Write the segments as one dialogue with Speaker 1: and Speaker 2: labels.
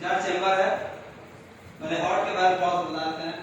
Speaker 1: चार चेंबर है। पहले हार्ट के बारे में बहुत बताते हैं।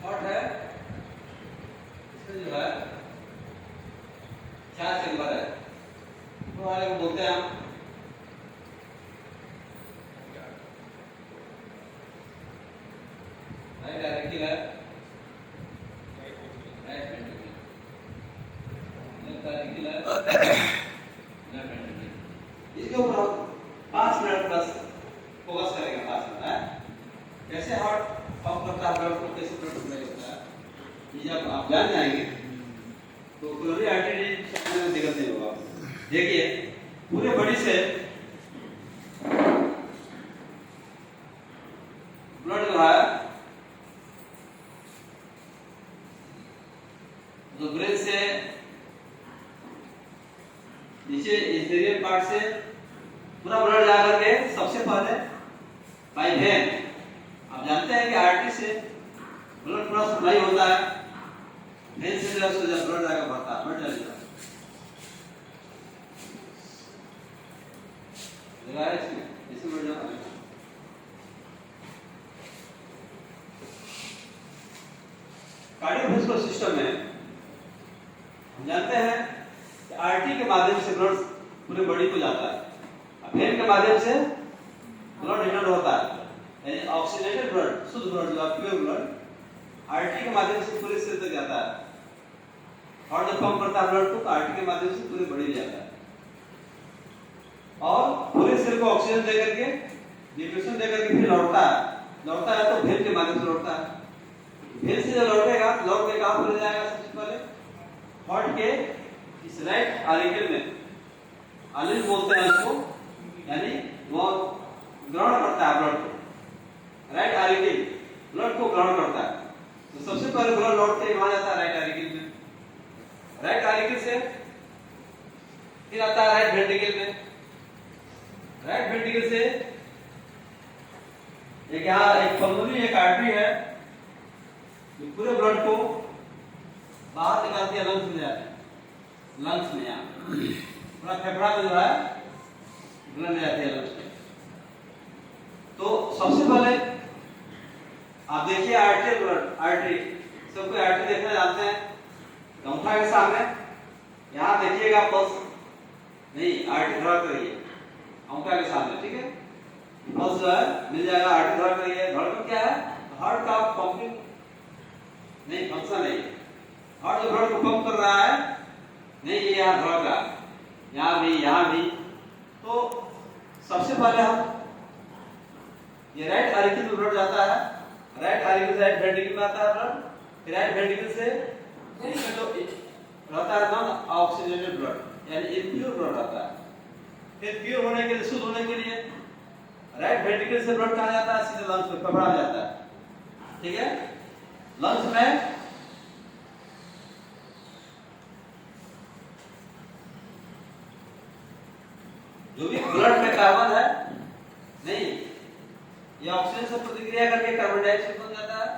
Speaker 1: हार्ट है, इसमें जो है चार चेंबर है। तो वाले को बोलते हैं हम राइट डायरेक्टिव है, राइट वेंट्रिकल, लेफ्ट डायरेक्टिव है, लेफ्ट वेंट्रिकल। इसके ऊपर हम 5 मिनट बस फोकस करेंगे। 5 मिनट है कैसे हार्ट पंप करता है, ब्लड को कैसे ब्लड सप्लाई होता है, ये जब आप जान जाएंगे तो कोरोनरी आर्टरी समझने में दिक्कत नहीं होगा। देखिए पूरे बॉडी से ब्लड जो है जो ब्रेन से नीचे इंटीरियर पार्ट से पूरा ब्लड जा करके सबसे पहले बाई वेन, आप जानते हैं कि आर्टरी से ब्लड पूरा सप्लाई होता है, वेन से जब ब्लड जाकर बढ़ता है, बढ़ जाएगा। इसमें बढ़ जाता है। कार्डियोवास्कुलर सिस्टम में हम जानते हैं कि आर्टरी के माध्यम से ब्लड पूरे बॉडी को जाता है, वेन के माध्यम से ब्लड रिटर्न होता है, यानी ऑक्सीजनेटेड ब्लड, शुद्ध ब्लड जो है प्योर ब्लड आर्टरी के माध्यम से पूरे शरीर तक जाता है। हार्ट जब पंप करता है ब्लड को, आर्टरी के माध्यम से पूरे बॉडी जाता है और पूरे शरीर को ऑक्सीजन देकर के न्यूट्रिशन देकर के फिर लौटता है तो वेन के माध्यम से लौटता है। वेन से जब लौटेगा, लौट के कहां पर जाएगा? सबसे पहले हार्ट के इस राइट आर्टिकल में, आलिल बोलते हैं उसको, यानी वो ग्रहण करता है ब्लड को, राइट आर्टिकल ब्लड को ग्रहण करता है। तो सबसे पहले ब्लड लौट के वहां जाता है राइट आर्टिकल में, राइट आर्टिकल से फिर आता है राइट वेंट्रिकल में, राइट वेंट्रिकल से एक यहाँ एक पल्मोनरी एक आर्टरी है जो पूरे ब्लड को बाहर निकालती है, लंग्स में जाती है, लंग्स में यहाँ पूरा फेफड़ा में जो है ब्लड ले जाती है लंग्स में। तो सबसे पहले आप देखिए आर्टरी ब्लड, आर्टरी सबको आर्टरी देखना जानते हैं, अंगूठा के सामने यहाँ देखिएगा पल्स नहीं, आर्टरी धड़क रही है अंगूठा के सामने, ठीक है, पल्स जो है मिल जाएगा, आर्टरी धड़क रही है। धड़कन क्या है? हार्ट का पंपिंग नहीं, फंक्शन नहीं, हार्ट जो ब्लड को पंप कर रहा है नहीं, ये यहाँ धड़क रहा है, यहाँ भी। तो सबसे पहले हम ये राइट आर्टिकल में ब्लड जाता है, राइट आर्टिकल से राइट वेंट्रिकल में आता है ब्लड, फिर राइट वेंट्रिकल से जो रहता है नॉन ऑक्सीजनेटेड ब्लड यानी इम्प्योर ब्लड आता है। फिर प्योर होने के लिए, शुद्ध होने के लिए राइट वेंट्रिकल से ब्लड कहाँ जाता है? सीधे लंग्स में, फेफड़ा में जाता है, ठीक है। लंग्स में जो भी ब्लड में कार्बन है नहीं, ये ऑक्सीजन से प्रतिक्रिया करके कार्बन डाइऑक्साइड बन जाता है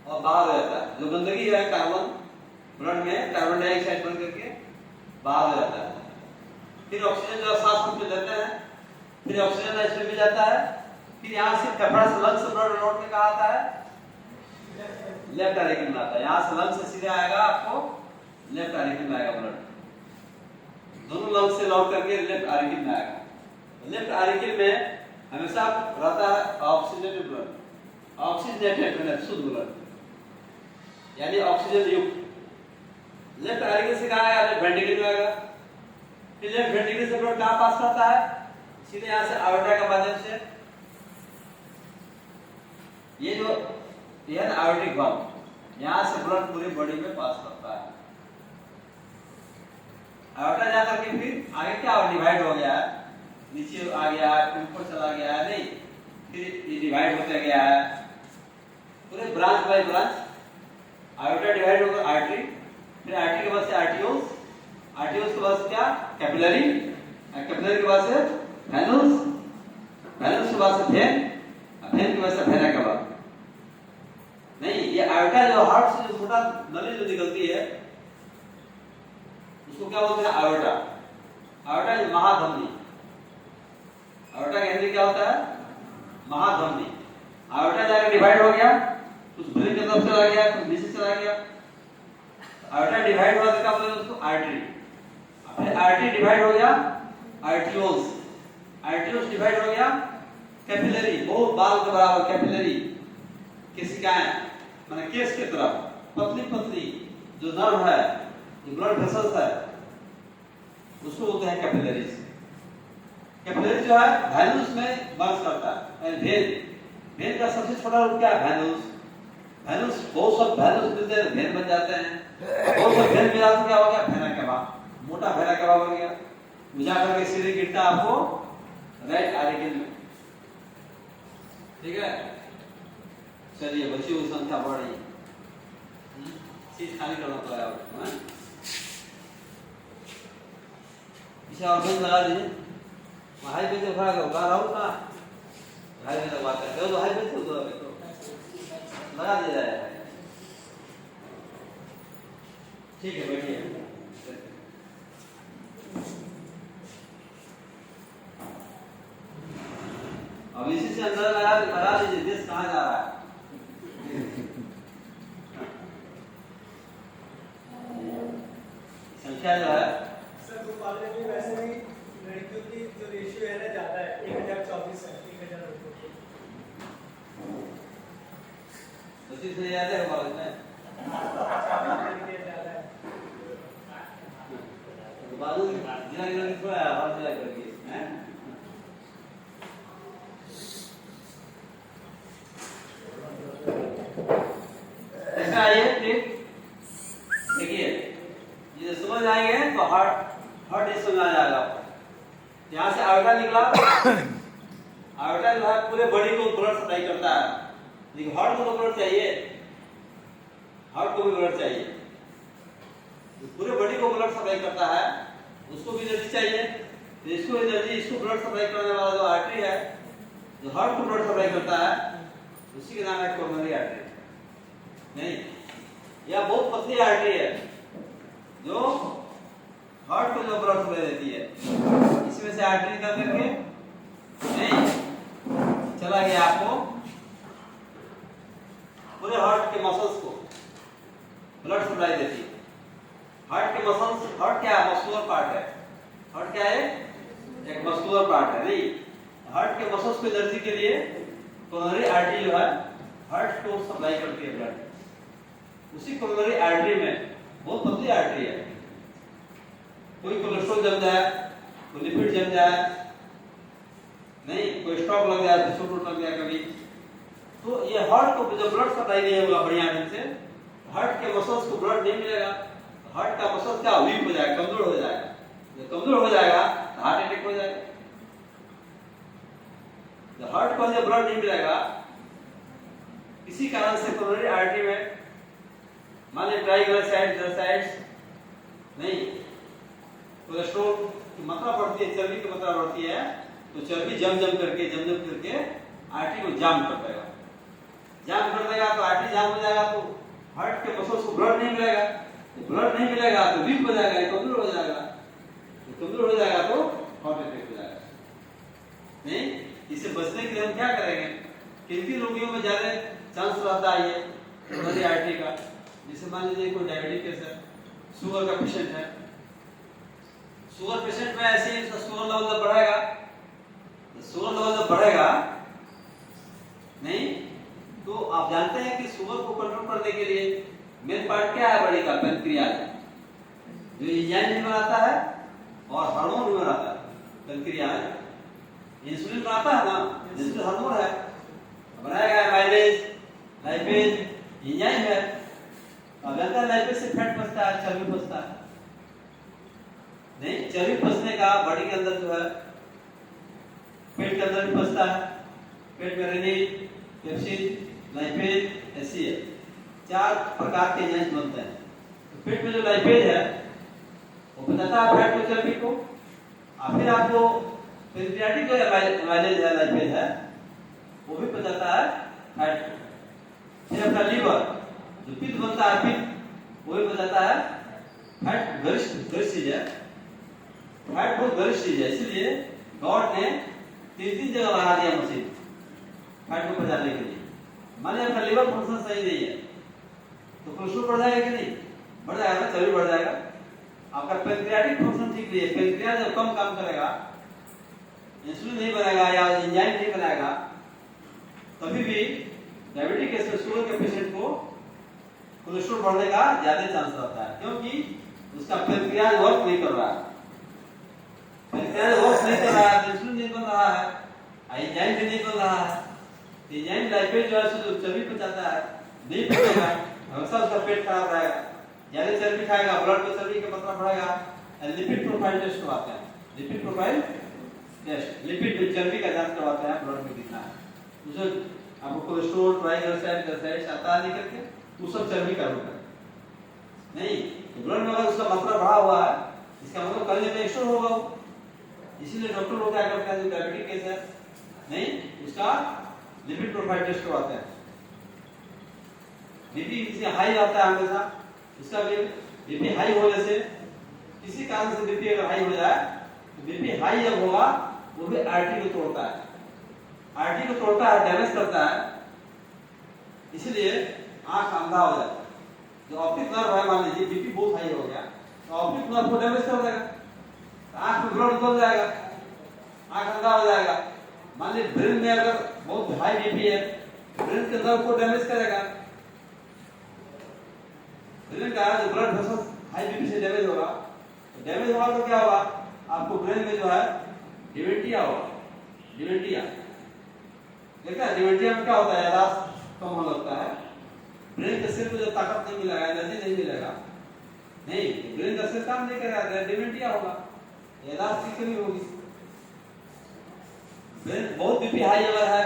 Speaker 1: और बाहर हो जाता है। जो गंदगी है कार्बन ब्लड में, कार्बन डाइऑक्साइड बन करके बाहर हो जाता है। फिर ऑक्सीजन जो सांस में लेते हैं, फिर ऑक्सीजन इसमें भी जाता है, फिर यहाँ से फेफड़ा से लंग्स से ब्लड लौट में कहाँ आता है? लेफ्ट आर्टिकल में आता है। यहाँ से लंग्स से सीधे आएगा आपको लेफ्ट आर्टिकल में आएगा ब्लड, दोनों लंग्स से लौट करके लेफ्ट आर्टिकल में आएगा। लेफ्ट आर्टिकल में हमेशा रहता है ऑक्सीजनेटेड ब्लड, ऑक्सीजनेटेड मतलब शुद्ध ब्लड, यानी ऑक्सीजन युक्त। लेफ्ट एरिगल से कहाँ आएगा? लेफ्ट वेंट्रिकल में आएगा। फिर लेफ्ट वेंट्रिकल से ब्लड कहाँ पास करता है? सीधे यहाँ से आयोटा के माध्यम से। ये जो ये है आयोटिक वाल्व, यहाँ से ब्लड पूरी बॉडी में पास करता है। आयोटा जाकर के फिर आगे क्या डिवाइड हो गया है, नीचे आ गया है, फिर ऊपर चला गया है, नहीं फिर ये डिवाइड होते गया है पूरे branch by branch. Iota divide होकर आर्टरी, फिर आर्टरी के बाद से आर्टियोल्स, आर्टियोल्स के बाद क्या कैपिलरी, कैपिलरी के बाद से वेनुस, वेनुस के बाद से वेन, वेन के बाद से वेना के बाद। नहीं, ये आयोटा जो हार्ट से जो छोटा नली जो निकलती है उसको क्या बोलते हैं? आयोटा। आयोटा जो महाधमनी, आयोटा के हिंदी क्या होता है? महाधमनी। आयोटा जाकर डिवाइड हो गया, कुछ ब्रेन की तरफ चला गया, कुछ नीचे चला गया। आयोटा डिवाइड हुआ तो क्या बोलते हैं उसको? आर्टरी। फिर आर्टरी डिवाइड हो गया आर्टियोल्स, आर्टियोल्स डिवाइड हो गया कैपिलरी, बहुत बाल के बराबर कैपिलरी, केशिकाएं माने केस की तरफ पतली पतली जो नर्व है, जो ब्लड वेसल्स है, उसको बोलते हैं कैपिलरीज। कैपिलरी जो है वेनुस में मर्ज करता है। वेन, वेन का सबसे छोटा रूप क्या है? वेनुस। वेनुस बहुत सब वेनुस मिलते हैं, वेन बन जाते हैं। बहुत सब वेन मिला तो क्या हो गया? वेना केवा, मोटा वेना केवा बन गया। बुझा करके सीधे गिरता आपको राइट आर्टिकल में। ठीक है, चलिए बच्चों की संख्या बढ़ रही है, चीज खाली करना पड़ेगा आपको। इसे और बंद लगा दीजिए। हाई पे से खड़ा करो, कहाँ रहूँ कहाँ? हाई पे लगवाते हैं तो हाई पे से तो लगा दिया जाएगा। ठीक है, बैठिए। अब इसी से अंदर लगा लीजिए देश कहाँ जा रहा है। संख्या जो है
Speaker 2: सर भोपाल में वैसे भी लड़कियों की जो रेशियो है ना ज्यादा है, 1024 है, 1000 लड़कों की।
Speaker 1: उसी से ज्यादा है भोपाल में
Speaker 2: ज्यादा है।
Speaker 1: बालू जिला जिला थोड़ा हर जिला करके हैं। ऐसा आइए ठीक, देखिए ये समझ आएंगे तो हार्ट हार्ट इस समझ आ जाएगा। यहाँ से आयोटा निकला, आयोटा जो है पूरे बॉडी को ब्लड सप्लाई करता है, लेकिन हार्ट को तो ब्लड चाहिए, हार्ट को भी ब्लड चाहिए, पूरे बॉडी को ब्लड सप्लाई करता है, उसको भी एनर्जी चाहिए। तो इसको एनर्जी, इसको ब्लड सप्लाई करने वाला जो आर्टरी है, जो हार्ट को ब्लड सप्लाई करता है, उसी का नाम है कोरोनरी आर्टरी। नहीं, यह बहुत पतली आर्टरी है जो हार्ट को जो ब्लड सप्लाई देती है। इसमें से आर्टरी निकल करके नहीं चला गया आपको पूरे हार्ट के मसल्स को ब्लड सप्लाई देती है। हार्ट के मसल्स, हार्ट क्या है? मस्कुलर पार्ट है। हार्ट क्या है? एक मस्कुलर पार्ट है। नहीं, हार्ट के मसल्स को एनर्जी के लिए कोरोनरी आर्टरी जो है हार्ट को सप्लाई करती है ब्लड। उसी कोरोनरी आर्टरी में बहुत पतली आर्टरी है, कोई कोलेस्ट्रॉल जम जाए, कोई लिपिड जम जाए, नहीं कोई स्टॉक लग जाए, चोट लग जाए कभी, तो ये हार्ट को जब ब्लड सप्लाई नहीं होगा बढ़िया ढंग से, हार्ट के मसल्स को ब्लड नहीं मिलेगा, हार्ट का मसल क्या वीक हो जाएगा, कमजोर हो जाएगा। जब कमजोर हो जाएगा तो हार्ट अटैक हो जाएगा। जब हार्ट को जब ब्लड नहीं मिलेगा किसी कारण से कोरोनरी आर्टरी में, मान लीजिए ट्राइग्लिसराइड्स नहीं, कोलेस्ट्रॉल की मात्रा बढ़ती है, चर्बी की मात्रा बढ़ती है, तो चर्बी जम जम करके आर्टरी को जाम कर देगा। जाम कर देगा तो आर्टरी जाम हो जाएगा, तो हार्ट के मसल्स को ब्लड नहीं मिलेगा, ब्लड नहीं मिलेगा तो वीक हो जाएगा, कमजोर हो जाएगा, कमजोर हो जाएगा तो हार्ट अटैक हो जाएगा। नहीं, इसे बचने के लिए हम क्या करेंगे? किन रोगियों में ज्यादा चांस रहता है ये कोरोनरी आर्टरी का? जैसे मान लीजिए कोई डायबिटिक है, शुगर का पेशेंट है, शुगर पेशेंट में ऐसे ही शुगर लेवल जब बढ़ेगा, शुगर लेवल जब बढ़ेगा नहीं तो आप जानते हैं कि शुगर को कंट्रोल करने के लिए मेन पार्ट क्या है बॉडी का? पैनक्रियाज, जो एंजाइम भी बनाता है और हार्मोन भी बनाता है। पैनक्रियाज इंसुलिन बनाता है ना, इंसुलिन हार्मोन है, बनाया गया माइलेज, लाइपेज एंजाइम है। अब जानते हैं लाइपेज से फैट बचता है, चर्बी बचता है। नहीं, चर्बी बचने का बॉडी के अंदर जो है, पेट के अंदर भी बचता है। पेट में रेनिन, पेप्सिन, लाइपेज, HCl 4 प्रकार के एंजाइम बनते हैं। तो पेट में जो लाइपेज है वो बताता है फैट को, चर्बी को। और फिर आपको पैनक्रियाटिक जो माइलेज है, लाइपेज है, वो भी बताता है फैट को। फिर अपना लीवर जो पित्त बनता है, पित्त वो भी बताता है फैट। गरिष्ठ चीज है, फैट बहुत गरिष्ठ चीज है, इसलिए गॉड ने 3 जगह बना दिया मशीन फैट को पचाने के लिए। मान लीजिए आपका लीवर फंक्शन सही नहीं है तो कोलेस्ट्रॉल बढ़ जाएगा कि नहीं? बढ़ जाएगा ना, चर्बी बढ़ जाएगा। आपका पैनक्रियाटिक फंक्शन ठीक नहीं है, पैनक्रियाज जब कम काम करेगा, इंसुलिन नहीं बनेगा या एंजाइम नहीं बनाएगा, तभी भी डायबिटिक के शुगर के पेशेंट को कोलेस्ट्रॉल बढ़ने का ज्यादा चांस रहता है, क्योंकि उसका पैनक्रियाज वर्क नहीं कर रहा है। पैनक्रियाज वर्क नहीं कर रहा है, इंसुलिन नहीं बन रहा है, एंजाइम भी नहीं बन रहा है। एंजाइम लाइपेज जो है जो चर्बी पचाता है नहीं पचेगा, हमेशा उसका पेट खराब रहेगा। ज्यादा चर्बी खाएगा, ब्लड में चर्बी का मात्रा बढ़ेगा। लिपिड प्रोफाइल टेस्ट करवाते हैं, लिपिड प्रोफाइल टेस्ट, लिपिड में चर्बी का जांच करवाते हैं, ब्लड में कितना है। उसे आपको कोलेस्ट्रॉल, ट्राइग्लिसराइड आता है निकल के, वो सब चर्बी का रूप है। नहीं तो ब्लड में अगर उसका मात्रा बढ़ा हुआ है, इसका मतलब करने में स्टोर होगा वो। इसीलिए डॉक्टर लोग क्या करते हैं, जो डायबिटिक केस है, नहीं उसका लिपिड प्रोफाइल टेस्ट करवाते हैं। बीपी किसी हाई आता है हमेशा, इसका भी बीपी हाई होने से, किसी कारण से बीपी अगर हाई हो जाए तो बीपी हाई जब होगा वो भी आर्टरी को तोड़ता है, आर्टरी को तोड़ता है, डैमेज करता है, इसलिए आंख अंधा हो जाता है। जो ऑप्टिक नर्व है, मान लीजिए बीपी बहुत हाई हो गया तो ऑप्टिक नर्व को डैमेज कर देगा, तो आंख में ब्लड निकल जाएगा, आंख अंधा हो जाएगा। मान लीजिए ब्रेन में अगर बहुत हाई बीपी है, ब्रेन के नर्व को डैमेज करेगा, ब्रेन का जो ब्लड वेसल्स हाई बीपी से डैमेज होगा, तो डैमेज होगा तो क्या होगा, आपको ब्रेन में जो है डिमेंटिया होगा। डिमेंटिया देखा है, डिमेंटिया में क्या होता है, याददाश्त कम होने लगता है, ब्रेन के सेल को जब ताकत नहीं मिलेगा, एनर्जी नहीं मिलेगा, नहीं तो ब्रेन का सेल काम नहीं करेगा, डिमेंटिया होगा, याददाश्त की कमी होगी। ब्रेन बहुत बीपी हाई अगर है,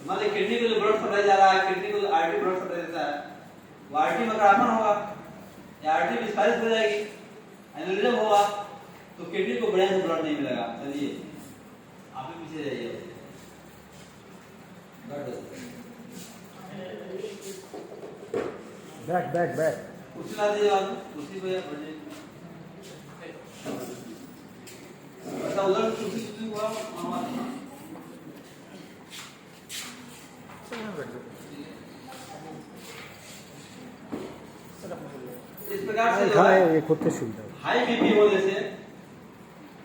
Speaker 1: मान लीजिए किडनी को जो ब्लड सप्लाई जा रहा है, किडनी को आर्टरी ब्लड सप्लाई देता है, वो आर्टरी में करापन होगा या आर्टरी विस्तारित हो जाएगी, एनेरिज्म होगा, तो किडनी को बढ़िया से ब्लड नहीं मिलेगा। चलिए आप भी पीछे जाइए,
Speaker 3: बैक
Speaker 1: कुर्सी ला दीजिए, आप कुर्सी पे बैठिए। अच्छा उधर कुर्सी हुआ हमारा इस प्रकार से जो है
Speaker 3: ये खुद से सुविधा
Speaker 1: हाई बीपी होने से,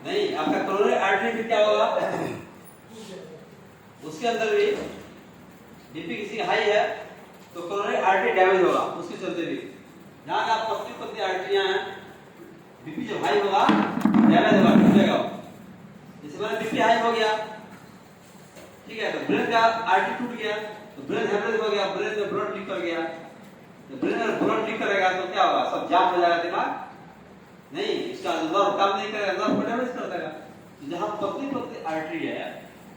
Speaker 1: नहीं आपका कोरोनरी आर्टरी में क्या होगा, उसके अंदर भी बीपी किसी हाई है तो कोरोनरी आर्टरी डैमेज होगा, उसके चलते भी जहां आप पतली आर्टरियां हैं, बीपी जब हाई होगा डैमेज होगा, टूटेगा। जैसे मैंने बीपी हाई हो गया, ठीक है, तो ब्रेन का आर्टरी टूट गया तो ब्रेन हेमरेज हो गया, ब्रेन में ब्लड लीक कर गया, तो ब्रेन में ब्लड लीक करेगा तो क्या होगा, सब जाम हो जाएगा दिमाग, नहीं इसका नर्व काम नहीं करेगा, नर्व को डैमेज कर देगा। तो जहां पतली आर्टरी है,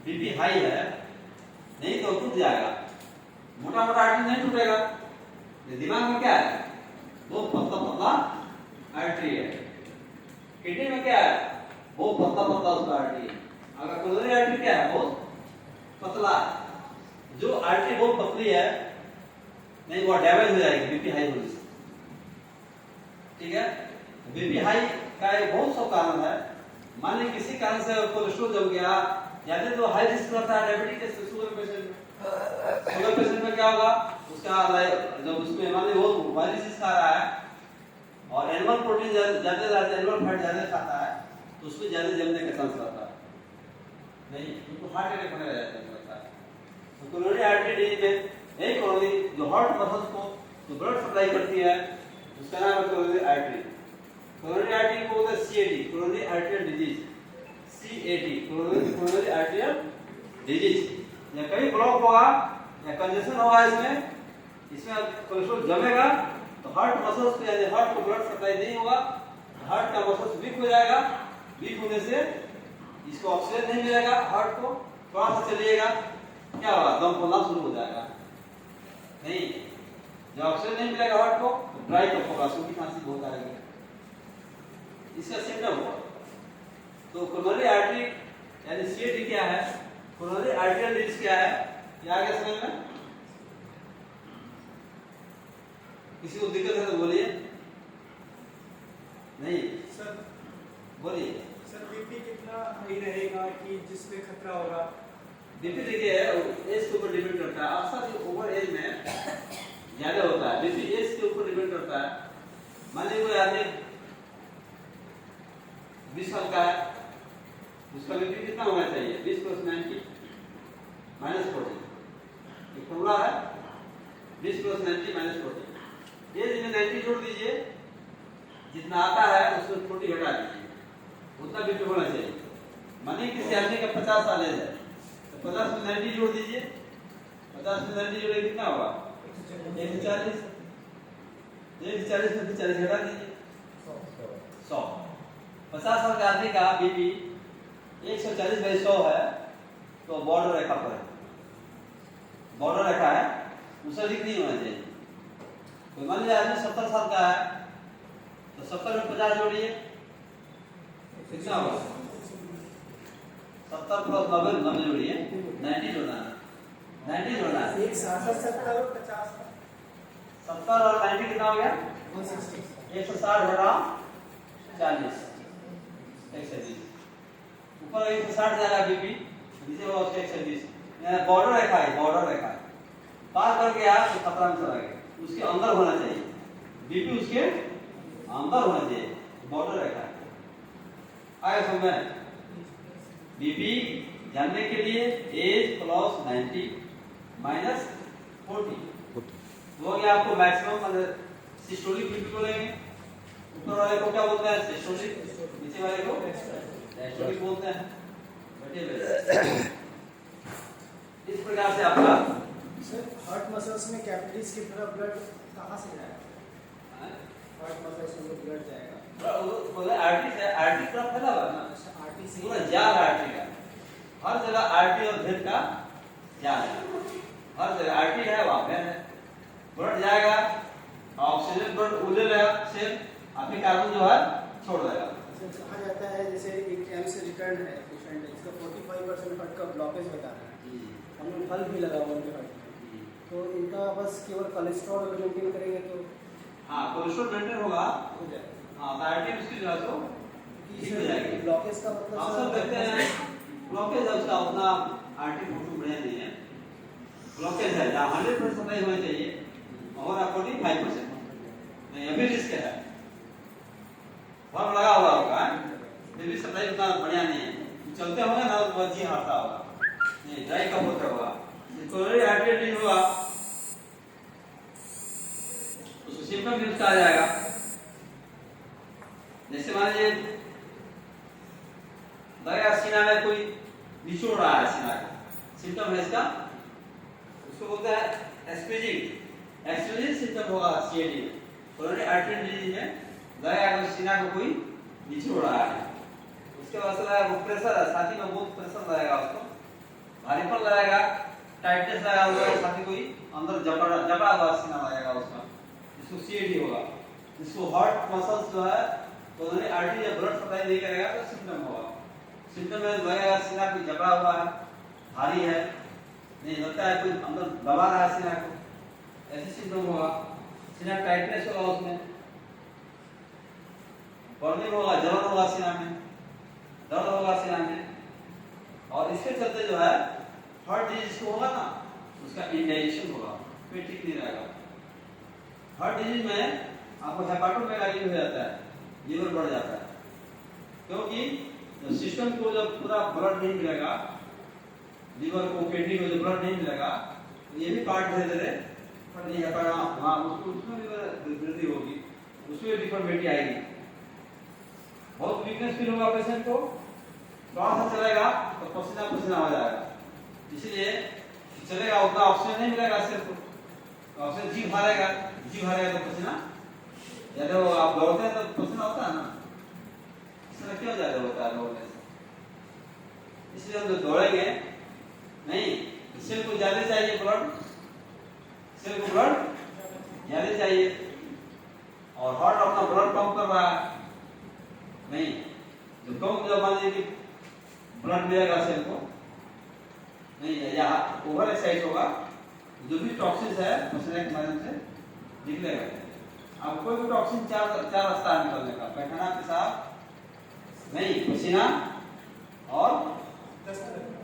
Speaker 1: बीपी हाई है, नहीं तो टूट जाएगा। मोटा आर्टरी नहीं टूटेगा, दिमाग में क्या है, बहुत पतला आर्टरी है। किडनी में क्या है, बहुत पतला उसका आर्टरी है। अगर कोरोनरी आर्टरी क्या है, बहुत पतला। जो आर्टरी बहुत पतली है, नहीं वो डैमेज हो जाएगी बीपी हाई होने से, ठीक है। बीपी हाई का एक बहुत सा कारण है। मान लीजिए किसी कारण से कोलेस्ट्रॉल जम गया, या तो हाई रिस्क रहता है डायबिटीज के, शुगर पेशेंट में, शुगर पेशेंट में क्या होगा, उसका जब उसमें मान लीजिए वो वायरस खा रहा है और एनिमल प्रोटीन ज्यादा एनिमल फैट ज्यादा खाता है, तो उसमें ज्यादा जमने का चांस रहता है, नहीं उनको हार्ट अटैक होने लगता है। तो कोरोनरी आर्टरी डिजीज में एक कोरोनरी जो हार्ट मसल्स को जो ब्लड सप्लाई करती है उसका नाम है कोरोनरी आर्टरी। कोरोनरी आर्टरी को बोलते हैं CAD, coronary arterial disease. CAD, coronary arterial disease. या कहीं ब्लॉक होगा या कंजेशन होगा इसमें कोलेस्ट्रॉल जमेगा तो हार्ट मसल्स को यानी हार्ट को ब्लड सप्लाई नहीं होगा, हार्ट का मसल्स वीक हो जाएगा। वीक होने से इसको ऑक्सीजन नहीं मिलेगा, हार्ट को थोड़ा सा चलिएगा क्या होगा, दम फूलना शुरू हो जाएगा। नहीं, जब ऑक्सीजन नहीं मिलेगा हार्ट को तो ड्राई कफ होगा, सूखी खांसी बहुत आएगी, इसका सिम्टम होगा। तो कोरोनरी आर्टरी यानी सीएडी क्या है, कोरोनरी आर्टेरियल डिजीज क्या है, ये आगे समझ में? किसी को दिक्कत है तो बोलिए। नहीं
Speaker 2: सर
Speaker 1: बोलिए।
Speaker 2: सर बीपी कितना हाई रहेगा कि जिसमें खतरा होगा?
Speaker 1: बीपी देखिए एज के ऊपर डिपेंड करता है। अक्सर ओवर एज में ज्यादा होता है बीपी, एज के ऊपर डिपेंड करता है। मान लीजिए कोई आदमी 20 साल का है, उसका बीपी कितना होना चाहिए? 20 + 90 -40। एक फॉर्मूला है 20 + 90 -40। एज में 90 जोड़ दीजिए, जितना आता है उसमें 40 हटा दीजिए, उतना बीपी होना चाहिए। मानिए किसी आदमी का 50 साल एज है तो 50 में 90 जोड़ दीजिए, 50 में 90 जोड़े कितना होगा? 140। 140 में 40 हटा दीजिए, 100। 50 साल के आदमी का बीपी 140/100 है तो बॉर्डर रेखा पर है, बॉर्डर रेखा है, उससे अधिक नहीं होना चाहिए। तो मान लीजिए आदमी 70 साल का है तो 70 में 50 जोड़िए, कितना होगा? 70 + 90 जोड़िए, 90 जोड़ना है, 90 जोड़ना है।
Speaker 2: 160 70 और 50
Speaker 1: 70 और 90 कितना हो गया?
Speaker 2: 160।
Speaker 1: 160 घटा 40, 120। ऊपर 160 जाएगा बीपी, नीचे होगा उसके 120। बॉर्डर रेखा है, बॉर्डर रेखा है, पार करके आप तो खतरा में चला गया, उसके अंदर होना चाहिए बीपी, उसके अंदर होना चाहिए, बॉर्डर रेखा है। आगे समझ बीपी जानने के लिए एज + 90 - 40 वो गया आपको मैक्सिमम सिस्टोलिक बीपी बोलेंगे। ऊपर वाले को क्या बोलते हैं? सिस्टोलिक। नीचे वाले को डायस्टोलिक बोलते हैं। इस प्रकार से आपका
Speaker 2: सर हार्ट मसल्स में कैपिलरीज की तरह ब्लड कहाँ से जाएगा? हार्ट मसल्स में ब्लड जाएगा
Speaker 1: बोले आर्टरी से, आर्टरी तरफ फैला हुआ है ना,
Speaker 2: आर्टरी से
Speaker 1: पूरा जाल आर्टरी का, हर जगह आर्टरी और भेद का जाल है, हर जगह आर्टरी है वहाँ पे है, ब्लड जाएगा, ऑक्सीजन ब्लड उड़ेगा से अपने कार्बन जो है छोड़ देगा।
Speaker 2: कहा जाता है जैसे एक एम से रिटर्न है पेशेंट, इसका 45% हार्ट का ब्लॉकेज बता रहा है, हमने फल भी लगा हुआ उनके हार्ट में, तो इनका बस केवल कोलेस्ट्रॉल मेंटेन करेंगे तो
Speaker 1: हाँ कोलेस्ट्रॉल मेंटेन होगा,
Speaker 2: हो जाएगा।
Speaker 1: हाँ आर्टरी उसकी जो है तो ठीक हो जाएगी।
Speaker 2: ब्लॉकेज का मतलब
Speaker 1: अक्सर देखते हैं ब्लॉकेज है उसका उतना आर्टरी फोटो बढ़िया नहीं है, ब्लॉकेज है जहाँ 100% सप्लाई होना चाहिए और 45% नहीं, अभी रिस्क है, फॉर्म लगा हुआ होगा फिर भी सप्लाई उतना बढ़िया नहीं है, चलते होंगे ना तो जी हारता होगा, नहीं ड्राई कब होता होगा, कोरोनरी आर्टरी डिजीज होगा उसको सिम्पटम भी उसका आ जाएगा। जैसे मान लीजिए लगेगा सीना में कोई निचोड़ रहा है, सीना का सिम्टम है इसका, उसको बोलते हैं एस्पीजिंग, एक्सपीजिंग सिम्टम होगा सीएडी में। कोरोनरी आर्टरी डिजीज में लगेगा कि सीना को कोई निचोड़ रहा है, उसके बाद से वो प्रेशर है, छाती में बहुत प्रेशर लगेगा, उसको भारीपन लगेगा, टाइटनेस लगा हुआ है, छाती कोई अंदर जबड़ा हुआ सीना लगेगा उसका, इसको सीएडी होगा। इसको हार्ट मसल्स जो है कोरोनरी आर्टरी या ब्लड सप्लाई नहीं करेगा तो सिम्टम होगा, सिम्टम में लगेगा सीना कोई जबड़ा हुआ है, भारी है, नहीं लगता है कोई अंदर दबा रहा है सीना को, ऐसे सिम्टम होगा। सीना टाइटनेस होगा, उसमें बर्निंग होगा, जलन होगा सीना में, दर्द होगा सीना में, और इसके चलते जो है हार्ट डिजीज को होगा ना उसका इंडाइजेशन होगा, पेट ठीक नहीं रहेगा। हार्ट डिजीज में आपको हेपाटोमेगाली हो जाता है, लीवर बढ़ जाता है, क्योंकि सिस्टम को जब पूरा ब्लड नहीं मिलेगा, लीवर को किडनी को जब ब्लड नहीं मिलेगा ये भी पार्ट धीरे धीरे नहीं है, पर हाँ उसको उसमें भी वृद्धि होगी, उसमें डिफॉर्मिटी आएगी, बहुत वीकनेस फील होगा पेशेंट को, थोड़ा सा चलेगा तो पसीना पसीना हो जाएगा, इसलिए चलेगा उतना ऑक्सीजन नहीं मिलेगा सिर को, ऑक्सीजन जी भरेगा तो पसीना ज्यादा हो, आप दौड़ते हैं तो पसीना होता है ना, इसमें क्यों ज्यादा होता है दौड़ने से, इसलिए हम जो दौड़ेंगे नहीं, सेल को ज्यादा चाहिए ब्लड, सेल को ब्लड ज्यादा चाहिए, और हार्ट अपना ब्लड पंप कर रहा है नहीं, जब मान लीजिए कि ब्लड मिलेगा सेल को नहीं, या ओवर एक्सरसाइज होगा, जो भी टॉक्सिन्स है पसीने के माध्यम से निकलेगा। अब कोई भी टॉक्सिन चार रास्ता है निकलने का, पैखाना, पेशाब नहीं, पसीना और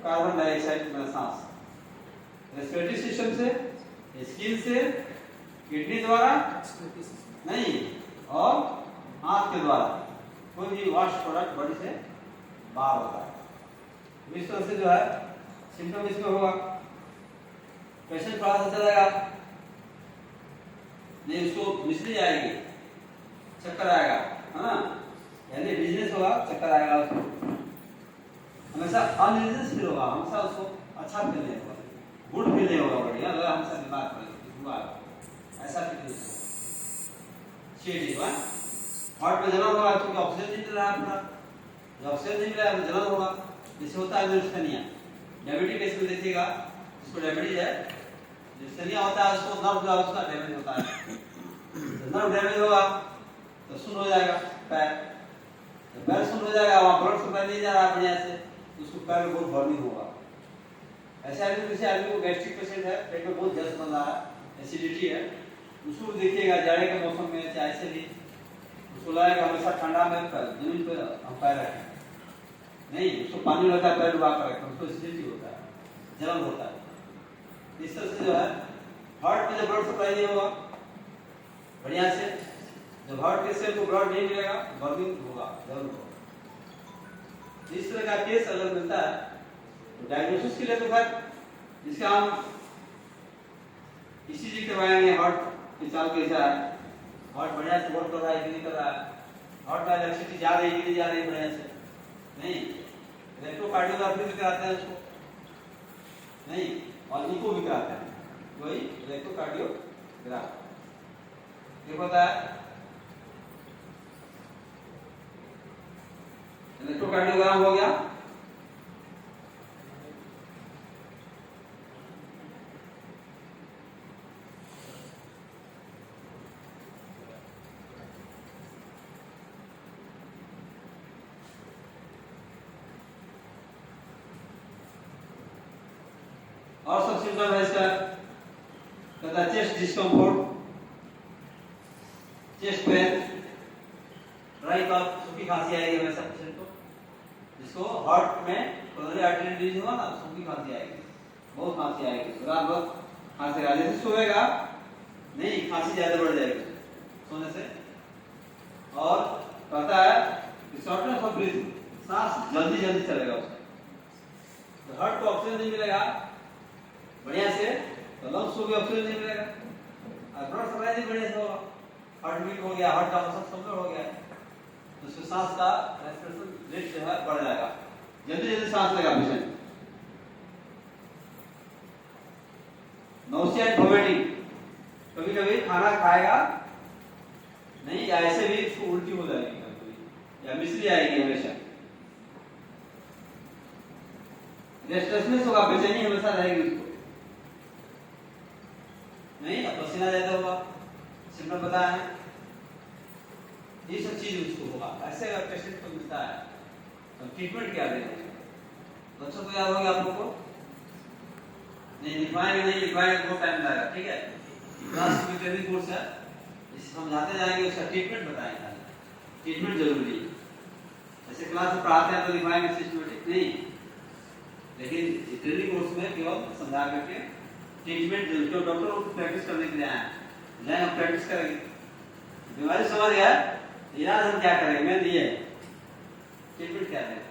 Speaker 1: कार्बन डाइऑक्साइड में सांस, रेस्पिरेटरी सिस्टम से, स्किन से, किडनी द्वारा नहीं, और आंख के द्वारा कोई भी वॉश प्रोडक्ट बॉडी से बाहर होता है। इस तरह से जो है सिम्टम इसमें होगा, पेशेंट थोड़ा सा चलेगा नहीं, उसको मिसली आएगी, चक्कर आएगा, है ना, यानी बिजनेस होगा, चक्कर आएगा उसको, हमेशा अनइजीनेस फील होगा, हमेशा उसको अच्छा फील नहीं होगा, गुड फील नहीं होगा, बढ़िया लगा, हमेशा बीमार पड़ेगा, ऐसा फील नहीं होगा। हार्ट में जलन होगा क्योंकि ऑक्सीजन नहीं मिल रहा है पूरा, जब ऑक्सीजन नहीं मिल रहा है तो जलन होगा, जिससे होता है न्यूरोस्थेनिया। डायबिटिक केस में देखिएगा, जिसको डायबिटीज है, न्यूरोस्थेनिया होता है, उसको नर्व जो उसका डैमेज होता है, नर्व डैमेज होगा तो सुन्न हो जाएगा पैर, तो पैर सुन्न हो जाएगा, वहाँ ब्लड सप्लाई नहीं जा रहा बढ़िया से, उसको पैर में बहुत बर्निंग होगा। ऐसे आदमी, जैसे आदमी को गैस्ट्रिक पेशेंट है, पेट में बहुत गैस बन रहा है, एसिडिटी है, उसको देखिएगा जाड़े के मौसम में चाहे ऐसे भी उसको लगेगा हमेशा ठंडा में जमीन पे हम पैर रखें नहीं, उसको पानी लगता है पैर डुबा कर रखें, उसको एसिडिटी होता है, जलन होता है। इस तरह से जो है हार्ट में जब ब्लड सप्लाई नहीं होगा बढ़िया से, जब हार्ट के सेल को ब्लड नहीं मिलेगा बर्निंग होगा, जलन होगा। इस तरह का केस अगर मिलता है तो डायग्नोसिस के लिए तो खैर इसका हम ईसीजी करवाएंगे, हार्ट की चाल कैसा है, हार्ट बढ़िया से वर्क कर रहा है कि नहीं कर रहा है, हार्ट में इलेक्ट्रिसिटी जा रही है कि नहीं जा रही है बढ़िया से नहीं, इलेक्ट्रोकार्डियोग्राफी भी कराते हैं उसको नहीं, और इको भी कराते हैं, वही इलेक्ट्रोकार्डियोग्राफ ये होता है। इलेक्ट्रोकार्डियोग्राम हो गया, और सब सिम्टम है इसका, कहता है chest discomfort, chest pain, dry cough, सूखी खांसी आएगी हमेशा पेशेंट को, जिसको हार्ट में कोरोनरी आर्टरी डिजीज हुआ ना, सूखी खांसी आएगी, बहुत खांसी आएगी, रात भर खांसी आ जाएगी, सोएगा नहीं खांसी ज्यादा बढ़ जाएगी सोने से, और कहता है कि शॉर्टनेस ऑफ ब्रीथ, सांस जल्दी जल्दी चलेगा उसका, तो हार्ट को ऑक्सीजन नहीं मिलेगा बढ़िया से तो लंग्स को भी ऑक्सीजन नहीं मिलेगा, और ब्लड सप्लाई नहीं बढ़िया से होगा, हार्ट बीट हो गया, हार्ट का मसल कमजोर हो गया, तो उसके सांस का रेस्पिरेशन रेट जो है बढ़ जाएगा, जल्दी जल्दी सांस लेगा पेशेंट। नोसिया एंड वोमिटिंग, कभी कभी खाना खाएगा नहीं, या ऐसे भी उसको उल्टी हो जाएगी कभी, या मिसली आएगी हमेशा, रेस्टलेसनेस होगा, बेचैनी हमेशा रहेगी उसको नहीं, पसीना ज्यादा होगा, सिम्टम बताया है, ये सब चीज उसको होगा। ऐसे अगर पेशेंट को मिलता है तो ट्रीटमेंट क्या देंगे, बच्चों को याद होगा आप लोगों को नहीं, लिखवाएंगे बहुत टाइम लगेगा, ठीक है, क्लास में ट्रेनिंग कोर्स है, इसे समझाते जाएंगे, उसका ट्रीटमेंट बताएंगे, ट्रीटमेंट जरूरी है, जैसे क्लास में पढ़ाते हैं तो लिखवाएंगे सिस्टमेटिक नहीं, लेकिन ट्रेनिंग कोर्स में केवल समझा करके ट्रीटमेंट जो डॉक्टर को प्रैक्टिस करने के लिए आए हैं, हम प्रैक्टिस करेंगे, बीमारी समझ गया, इलाज हम क्या करेंगे, मैं ये ट्रीटमेंट क्या देंगे।